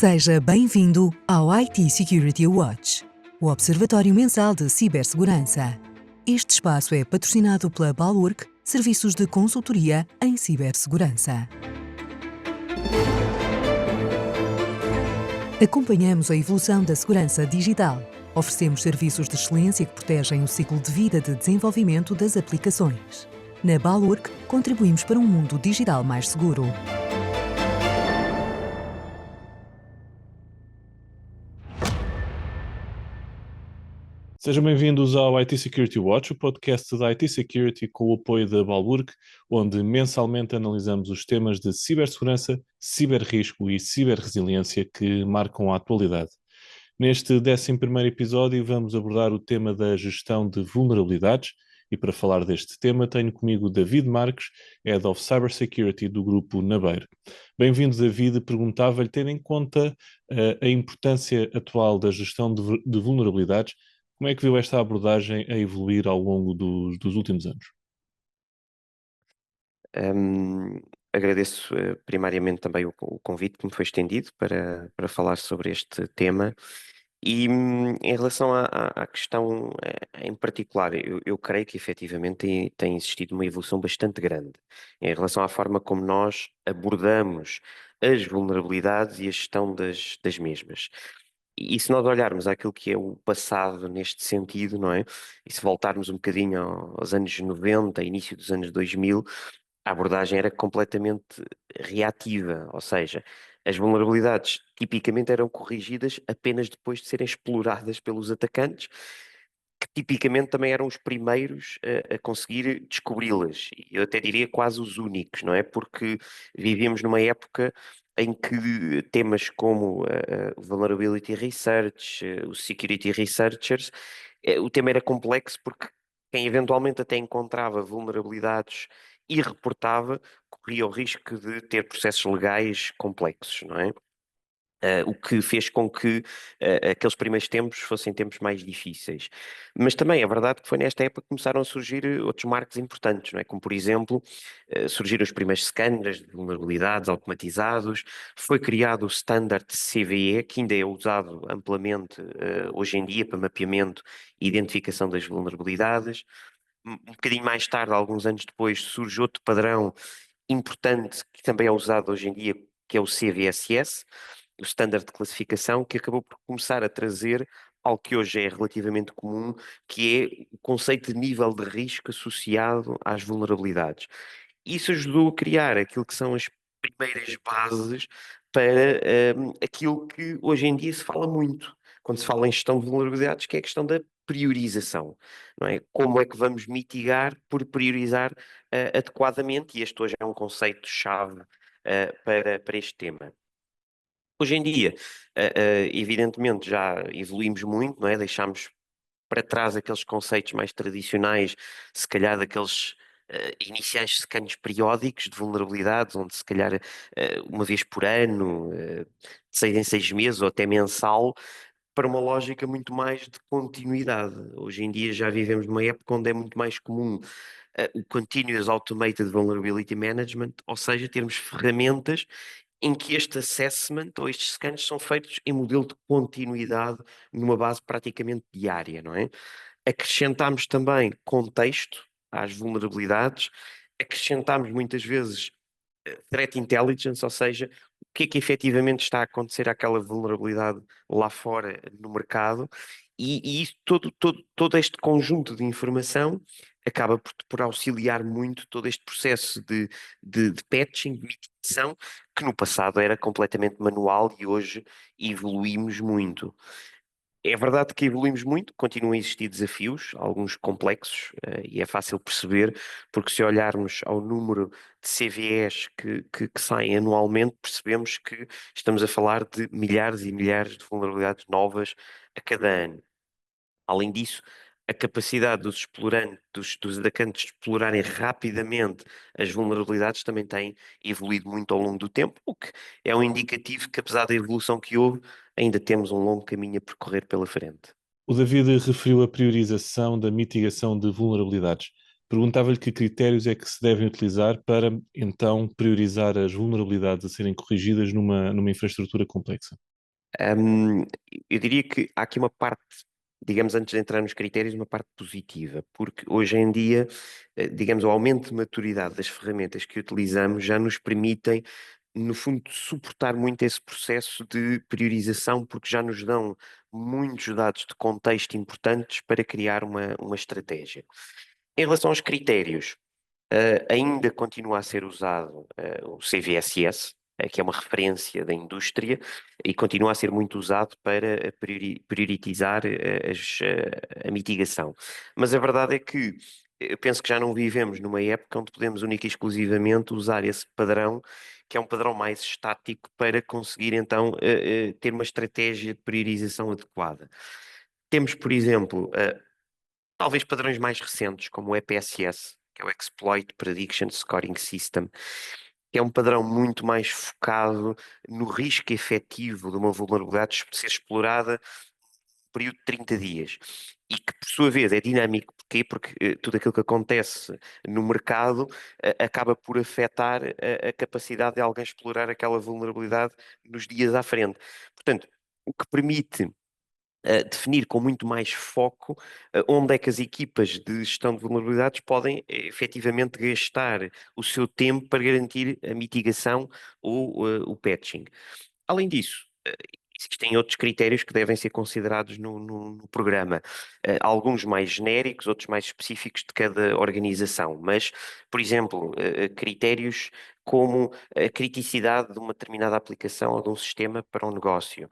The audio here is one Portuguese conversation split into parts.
Seja bem-vindo ao IT Security Watch, o Observatório Mensal de Cibersegurança. Este espaço é patrocinado pela Balurk, serviços de consultoria em cibersegurança. Acompanhamos a evolução da segurança digital. Oferecemos serviços de excelência que protegem o ciclo de vida de desenvolvimento das aplicações. Na Balurk, contribuímos para um mundo digital mais seguro. Sejam bem-vindos ao IT Security Watch, o podcast da IT Security com o apoio da Balurk, onde mensalmente analisamos os temas de cibersegurança, ciberrisco e ciberresiliência que marcam a atualidade. Neste 11º episódio vamos abordar o tema da gestão de vulnerabilidades e para falar deste tema tenho comigo David Marques, Head of Cybersecurity do grupo Nabeiro. Bem-vindo, David. Perguntava-lhe, tendo em conta a importância atual da gestão de vulnerabilidades, como é que viu esta abordagem a evoluir ao longo dos últimos anos? Agradeço primariamente também o convite que me foi estendido para falar sobre este tema. E em relação à questão em particular, eu creio que efetivamente tem existido uma evolução bastante grande em relação à forma como nós abordamos as vulnerabilidades e a gestão das mesmas. E se nós olharmos àquilo que é o passado neste sentido, não é? E se voltarmos um bocadinho aos anos 90, início dos anos 2000, a abordagem era completamente reativa, ou seja, as vulnerabilidades tipicamente eram corrigidas apenas depois de serem exploradas pelos atacantes, que tipicamente também eram os primeiros a conseguir descobri-las. E eu até diria quase os únicos, não é? Porque vivíamos numa época em que temas como o Vulnerability Research, os Security Researchers, o tema era complexo porque quem eventualmente até encontrava vulnerabilidades e reportava, corria o risco de ter processos legais complexos, não é? O que fez com que aqueles primeiros tempos fossem tempos mais difíceis. Mas também é verdade que foi nesta época que começaram a surgir outros marcos importantes, não é? Como, por exemplo, surgiram os primeiros scanners de vulnerabilidades automatizados, foi criado o Standard CVE, que ainda é usado amplamente hoje em dia para mapeamento e identificação das vulnerabilidades. Um bocadinho mais tarde, alguns anos depois, surge outro padrão importante que também é usado hoje em dia, que é o CVSS, o Standard de Classificação, que acabou por começar a trazer algo que hoje é relativamente comum, que é o conceito de nível de risco associado às vulnerabilidades. Isso ajudou a criar aquilo que são as primeiras bases para aquilo que hoje em dia se fala muito, quando se fala em gestão de vulnerabilidades, que é a questão da priorização, não é? Como é que vamos mitigar por priorizar adequadamente, e este hoje é um conceito-chave para este tema. Hoje em dia, evidentemente, já evoluímos muito, não é? Deixámos para trás aqueles conceitos mais tradicionais, se calhar daqueles iniciais scans periódicos de vulnerabilidades, onde se calhar uma vez por ano, de 6 em 6 meses ou até mensal, para uma lógica muito mais de continuidade. Hoje em dia já vivemos numa época onde é muito mais comum o Continuous Automated Vulnerability Management, ou seja, termos ferramentas em que este assessment ou estes scans são feitos em modelo de continuidade numa base praticamente diária, não é? Acrescentamos também contexto às vulnerabilidades, acrescentamos muitas vezes threat intelligence, ou seja, o que é que efetivamente está a acontecer àquela vulnerabilidade lá fora no mercado, e isso, todo este conjunto de informação acaba por auxiliar muito todo este processo de patching, de mitigação, que no passado era completamente manual e hoje evoluímos muito. É verdade que evoluímos muito, continuam a existir desafios, alguns complexos, e é fácil perceber, porque se olharmos ao número de CVEs que saem anualmente, percebemos que estamos a falar de milhares e milhares de vulnerabilidades novas a cada ano. Além disso, a capacidade dos explorantes, dos atacantes de explorarem rapidamente as vulnerabilidades também tem evoluído muito ao longo do tempo, o que é um indicativo que, apesar da evolução que houve, ainda temos um longo caminho a percorrer pela frente. O David referiu a priorização da mitigação de vulnerabilidades. Perguntava-lhe que critérios é que se devem utilizar para, então, priorizar as vulnerabilidades a serem corrigidas numa infraestrutura complexa. Hum, eu diria que há aqui uma parte, digamos, antes de entrar nos critérios, uma parte positiva, porque hoje em dia, digamos, o aumento de maturidade das ferramentas que utilizamos já nos permitem, no fundo, suportar muito esse processo de priorização, porque já nos dão muitos dados de contexto importantes para criar uma estratégia. Em relação aos critérios, ainda continua a ser usado o CVSS, que é uma referência da indústria, e continua a ser muito usado para prioritizar a mitigação. Mas a verdade é que eu penso que já não vivemos numa época onde podemos única e exclusivamente usar esse padrão, que é um padrão mais estático, para conseguir então ter uma estratégia de priorização adequada. Temos, por exemplo, talvez padrões mais recentes, como o EPSS, que é o Exploit Prediction Scoring System, que é um padrão muito mais focado no risco efetivo de uma vulnerabilidade ser explorada no período de 30 dias. E que, por sua vez, é dinâmico. Porquê? Porque tudo aquilo que acontece no mercado acaba por afetar a capacidade de alguém explorar aquela vulnerabilidade nos dias à frente. Portanto, o que permite definir com muito mais foco onde é que as equipas de gestão de vulnerabilidades podem efetivamente gastar o seu tempo para garantir a mitigação ou o patching. Além disso, existem outros critérios que devem ser considerados no programa. Alguns mais genéricos, outros mais específicos de cada organização. Mas, por exemplo, critérios como a criticidade de uma determinada aplicação ou de um sistema para um negócio.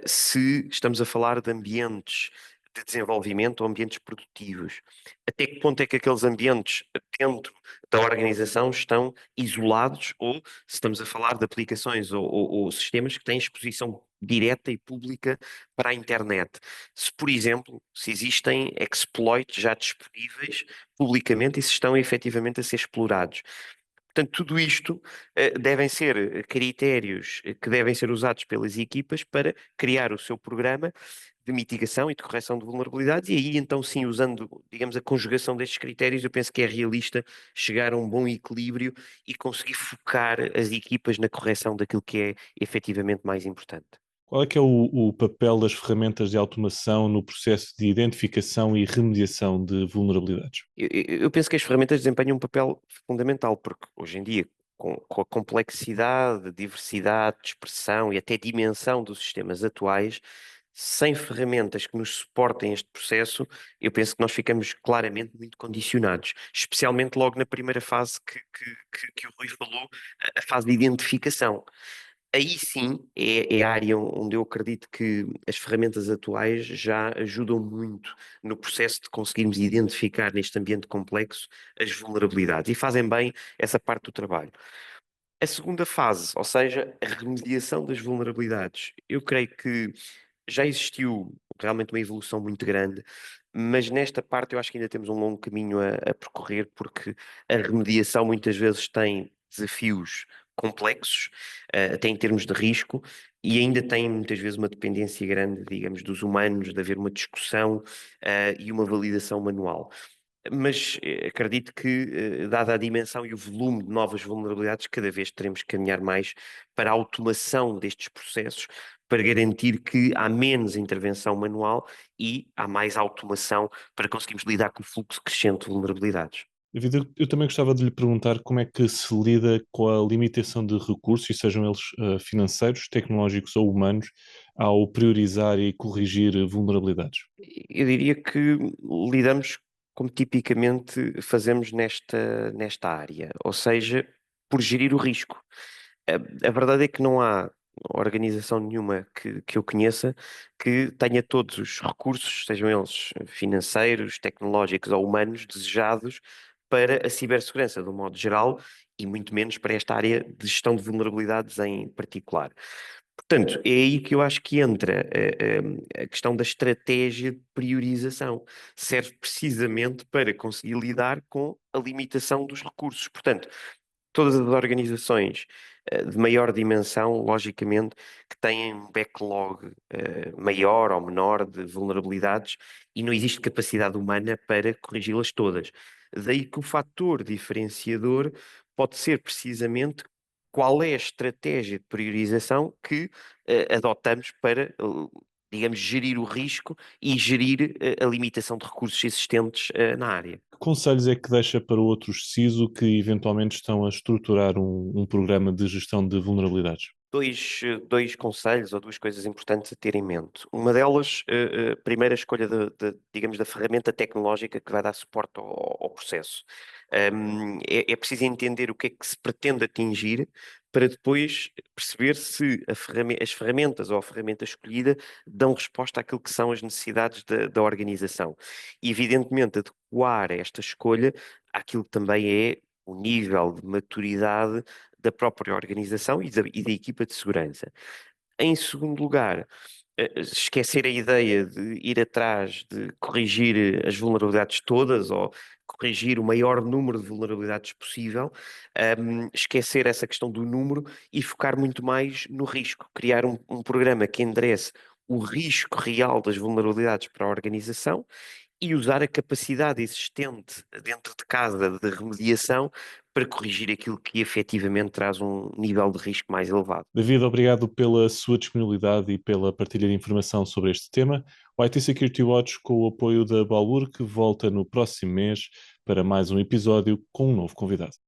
Se estamos a falar de ambientes de desenvolvimento ou ambientes produtivos. Até que ponto é que aqueles ambientes dentro da organização estão isolados ou se estamos a falar de aplicações ou sistemas que têm exposição direta e pública para a internet. Se, por exemplo, se existem exploits já disponíveis publicamente e se estão efetivamente a ser explorados. Portanto, tudo isto devem ser critérios que devem ser usados pelas equipas para criar o seu programa de mitigação e de correção de vulnerabilidades, e aí então sim, usando, digamos, a conjugação destes critérios, eu penso que é realista chegar a um bom equilíbrio e conseguir focar as equipas na correção daquilo que é efetivamente mais importante. Qual é que é o papel das ferramentas de automação no processo de identificação e remediação de vulnerabilidades? Eu penso que as ferramentas desempenham um papel fundamental, porque hoje em dia, com a complexidade, diversidade, expressão e até dimensão dos sistemas atuais, sem ferramentas que nos suportem este processo, eu penso que nós ficamos claramente muito condicionados, especialmente logo na primeira fase que o Rui falou, a fase de identificação. Aí sim é a área onde eu acredito que as ferramentas atuais já ajudam muito no processo de conseguirmos identificar neste ambiente complexo as vulnerabilidades e fazem bem essa parte do trabalho. A segunda fase, ou seja, a remediação das vulnerabilidades, eu creio que já existiu realmente uma evolução muito grande, mas nesta parte eu acho que ainda temos um longo caminho a percorrer, porque a remediação muitas vezes tem desafios complexos, até em termos de risco, e ainda tem muitas vezes uma dependência grande, digamos, dos humanos, de haver uma discussão, e uma validação manual. Mas acredito que, dada a dimensão e o volume de novas vulnerabilidades, cada vez teremos que caminhar mais para a automação destes processos, para garantir que há menos intervenção manual e há mais automação para conseguirmos lidar com o fluxo crescente de vulnerabilidades. David, eu também gostava de lhe perguntar como é que se lida com a limitação de recursos, sejam eles financeiros, tecnológicos ou humanos, ao priorizar e corrigir vulnerabilidades. Eu diria que lidamos como tipicamente fazemos nesta área, ou seja, por gerir o risco. A verdade é que não há organização nenhuma que eu conheça que tenha todos os recursos, sejam eles financeiros, tecnológicos ou humanos, desejados para a cibersegurança, de um modo geral, e muito menos para esta área de gestão de vulnerabilidades em particular. Portanto, é aí que eu acho que entra a questão da estratégia de priorização. Serve precisamente para conseguir lidar com a limitação dos recursos. Portanto, todas as organizações de maior dimensão, logicamente, que têm um backlog maior ou menor de vulnerabilidades e não existe capacidade humana para corrigi-las todas. Daí que o fator diferenciador pode ser precisamente qual é a estratégia de priorização que adotamos para, digamos, gerir o risco e gerir a limitação de recursos existentes na área. Que conselhos é que deixa para outros CISO que eventualmente estão a estruturar um programa de gestão de vulnerabilidades? Dois conselhos ou duas coisas importantes a ter em mente. Uma delas, primeiro, a escolha digamos, da ferramenta tecnológica que vai dar suporte ao processo. É preciso entender o que é que se pretende atingir para depois perceber se as ferramentas ou a ferramenta escolhida dão resposta àquilo que são as necessidades da organização. E, evidentemente, adequar esta escolha àquilo que também é o nível de maturidade da própria organização e da equipa de segurança. Em segundo lugar, esquecer a ideia de ir atrás de corrigir as vulnerabilidades todas ou corrigir o maior número de vulnerabilidades possível, esquecer essa questão do número e focar muito mais no risco, criar um programa que enderece o risco real das vulnerabilidades para a organização e usar a capacidade existente dentro de casa de remediação para corrigir aquilo que efetivamente traz um nível de risco mais elevado. David, obrigado pela sua disponibilidade e pela partilha de informação sobre este tema. O IT Security Watch, com o apoio da Balurk, volta no próximo mês para mais um episódio com um novo convidado.